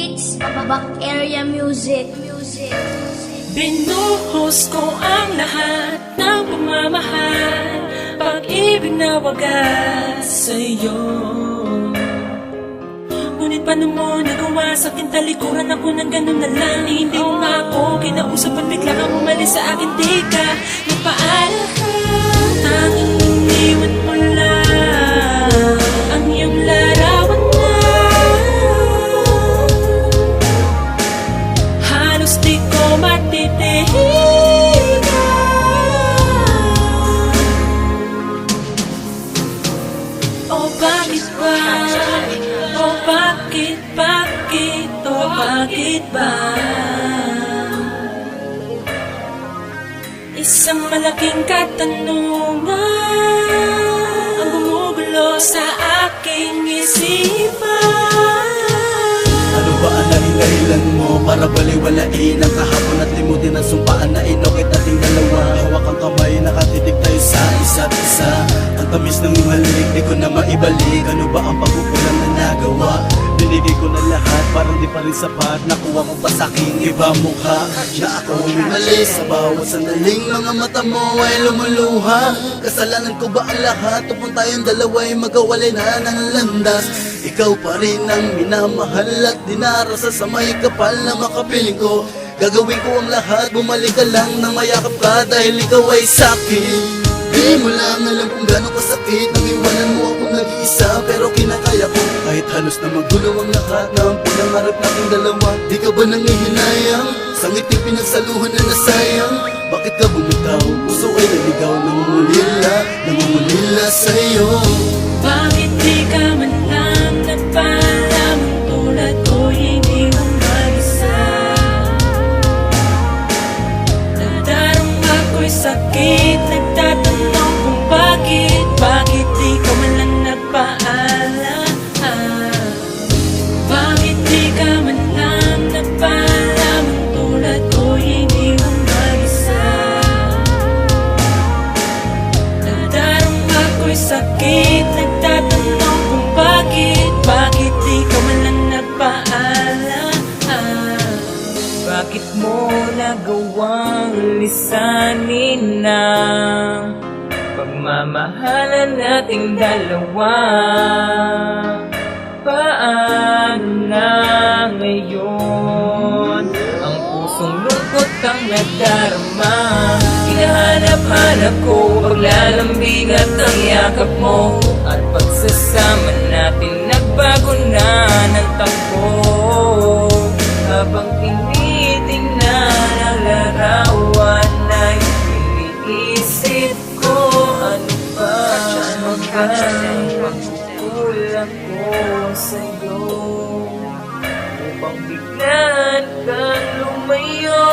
It's Back Area Music. Binuhos ko ang lahat ng pagmamahal, pag-ibig na wagas sa'yo. Ngunit paano mo nagawa sa akin, talikuran ako ng ganun na lang. Hindi mo nga ako kinausap at bigla kang umalis sa akin, di ka nagpaalam. Tanging iniwan mo lang ang iyong larawan na halos di ko matitihigan. Oh bakit ba? Oh bakit ba? Isang malaking katanungan ang gumugulo sa aking isipan. Ano ba ang naging dahilan mo para baliwalain ang kahapon at limutin ang sumpaan na inokit ating dalawa? Hawak ang kamay, nakatitig tayo sa isa't isa. Ang tamis ng iyong halik, di ko na maibalik. Ano ba ang pagkukulang na nagawa? Binigay ko na lahat, parang di pa rin sapat. Nakuha mo pa sa'king iba mukha na ako mali. Sa bawat sandaling mga mata mo ay lumuluha. Kasalanan ko ba ang lahat upang tayong dalawa'y magkawalay na ng landas? Ikaw pa rin ang minamahal at dinarasa sa may kapal na makapiling ko. Gagawin ko ang lahat, bumalik ka lang nang mayakap ka dahil ikaw ay sa'kin. Di mo lang alam kung gano'ng kasakit nang iwanan mo ako nag-iisa, pero kinakaya ko kahit halos na magulo ang lahat ng pinangarap nating dalawa. Di ka ba nangihinayang sa ngiting pinagsaluhan na nasayang? Bakit ka bumitaw? Puso ay naligaw, namumulila sa'yo. Bakit di ka man lang nagpaalam? Tulad ko hindi mo mag-isa. Nadarama ko'y sakit, nagtatanong kung bakit di ka man lang nagpaalam? Bakit di ka man lang nagpaalam? Tulad ko hindi mo mag-isa. Nadarama ko'y sakit, nagtatanong kung bakit di ka man lang nagpaalam? Bakit mo nagawang lisanin ang pagmamahalan nating dalawa? Paano na ngayon ang pusong lungkot ang nadarama? Hinahanap-hanap ko paglalambing at ang yakap mo, at pagsasama natin nagbago na ng takbo. Habang tinitingnan ang larawan ay iniisip ko, ano ba ang pagkukulang ko sa'yo upang biglan kang lumayo.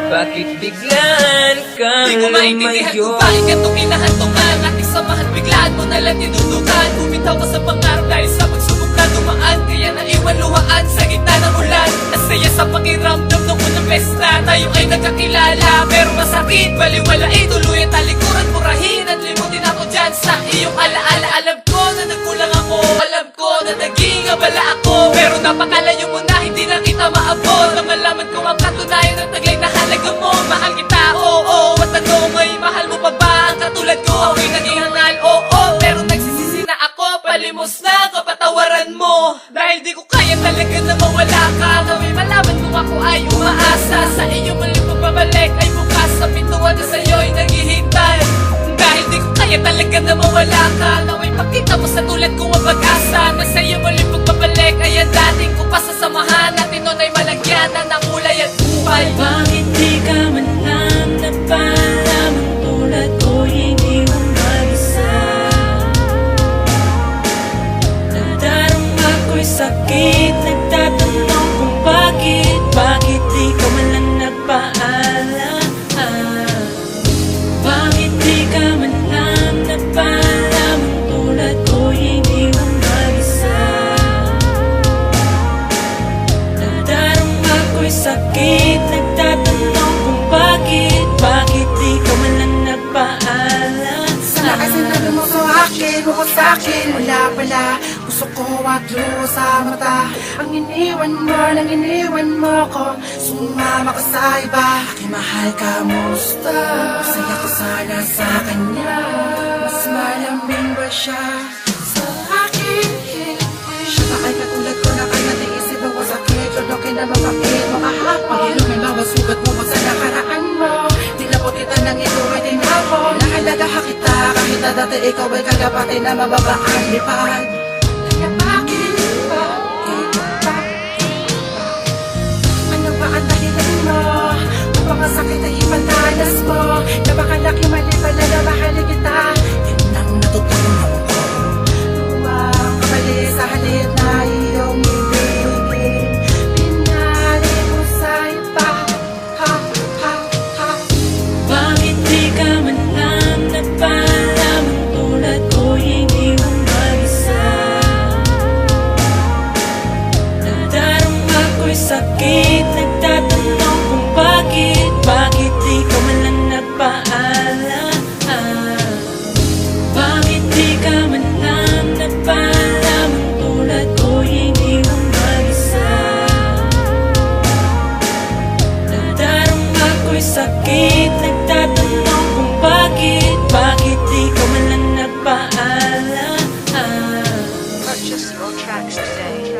Bakit biglan kang Di ko maintindihan lumayo? kung bakit ganito kinahantungan ating samahan, biglaan mo na lang tinutukan. Bumitaw ka sa pangarap dahil sa pagsubok na dumaan, kaya naiwan luhaan sa gitna ng ulan. Nasaya sa pakiramdam nung unang pesta, tayo ay nagkakilala, pero masakit baliwalain, tuluyan talikuran, murahin at limutin ako dyan sa iyong alaala. Alam ko na nagkulang ako, alam ko na naging abala ako, pero napakalayo mo na hindi na kita maabot. Nang malaman ko ang katunayan ng taglay na halaga mo, mahal kita, oo. At ano, may mahal mo pa ba ang katulad ko? Ako'y naging hangal, oo, pero nagsisisi na ako, palimos na kapatawaran mo. Dahil di ko kaya talaga na mawala ka, naway malaman kung ako ay umaasa sa iyong muling pagbabalik ay bukas sa pintuan na sa'yo'y naghihintay. Dahil di ko kaya talaga na mawala ka, naway pakita mo sa tulad ko ang pag-asa na sa'yo muling pagbabalik ay ang dating ko pa sasamahan natin noon ay malagyan na ng kulay at buhay. Bakit di ka man lang nagpaalam? Tulad ko hindi mo mag-isa. Nadarama ko'y sakit, nagtatanong kung bakit di ka man lang nagpaalam? Bakit di ka man lang nagpaalam? Tulad ko hindi mo mag-isa. akin, huwag sa'kin, wala pala. Gusto ko wag luho sa mata. Ang iniwan mo, nang iniwan mo ko, sumama ka sa iba. Aking mahal ka, musta? Masaya ka sana sa kanya. Mas malaming ba siya sa akin? Siya ba ay katulad ko na kaya naisip mo sakit? Lodokin na mapakit mo kahapon. Ilong may mga sugat mo sa nakaraan mo. Nilapot kita ng ito ay din ako. Nakalagaha kita kahit na dati ikaw ay kagapati na mababaan lipad. Kaya bakit ba? Ano ba ang dahilan mo? Upang ang sakit ay ipantanas mo. Na baka laki mali pala na mahali kita. Yan ang natutunan ko. Huwag kamali sa halip na iyong ibigin. Pinali mo sa iba. Ha, ha, ha. Bakit di ka man lang nagpaalam? Ang tulad ko hindi mo mag-isa. Nadarama ko'y sakit, nagtatanong kung bakit. Bakit di ka man lang nagpaalam? Bakit di ka man lang nagpaalam? Ang tulad ko hindi mo mag-isa. Nadarama ko'y sakit, nagtatanong kung bakit. Bakit di ka man lang nagpaalam? Purchase your tracks today.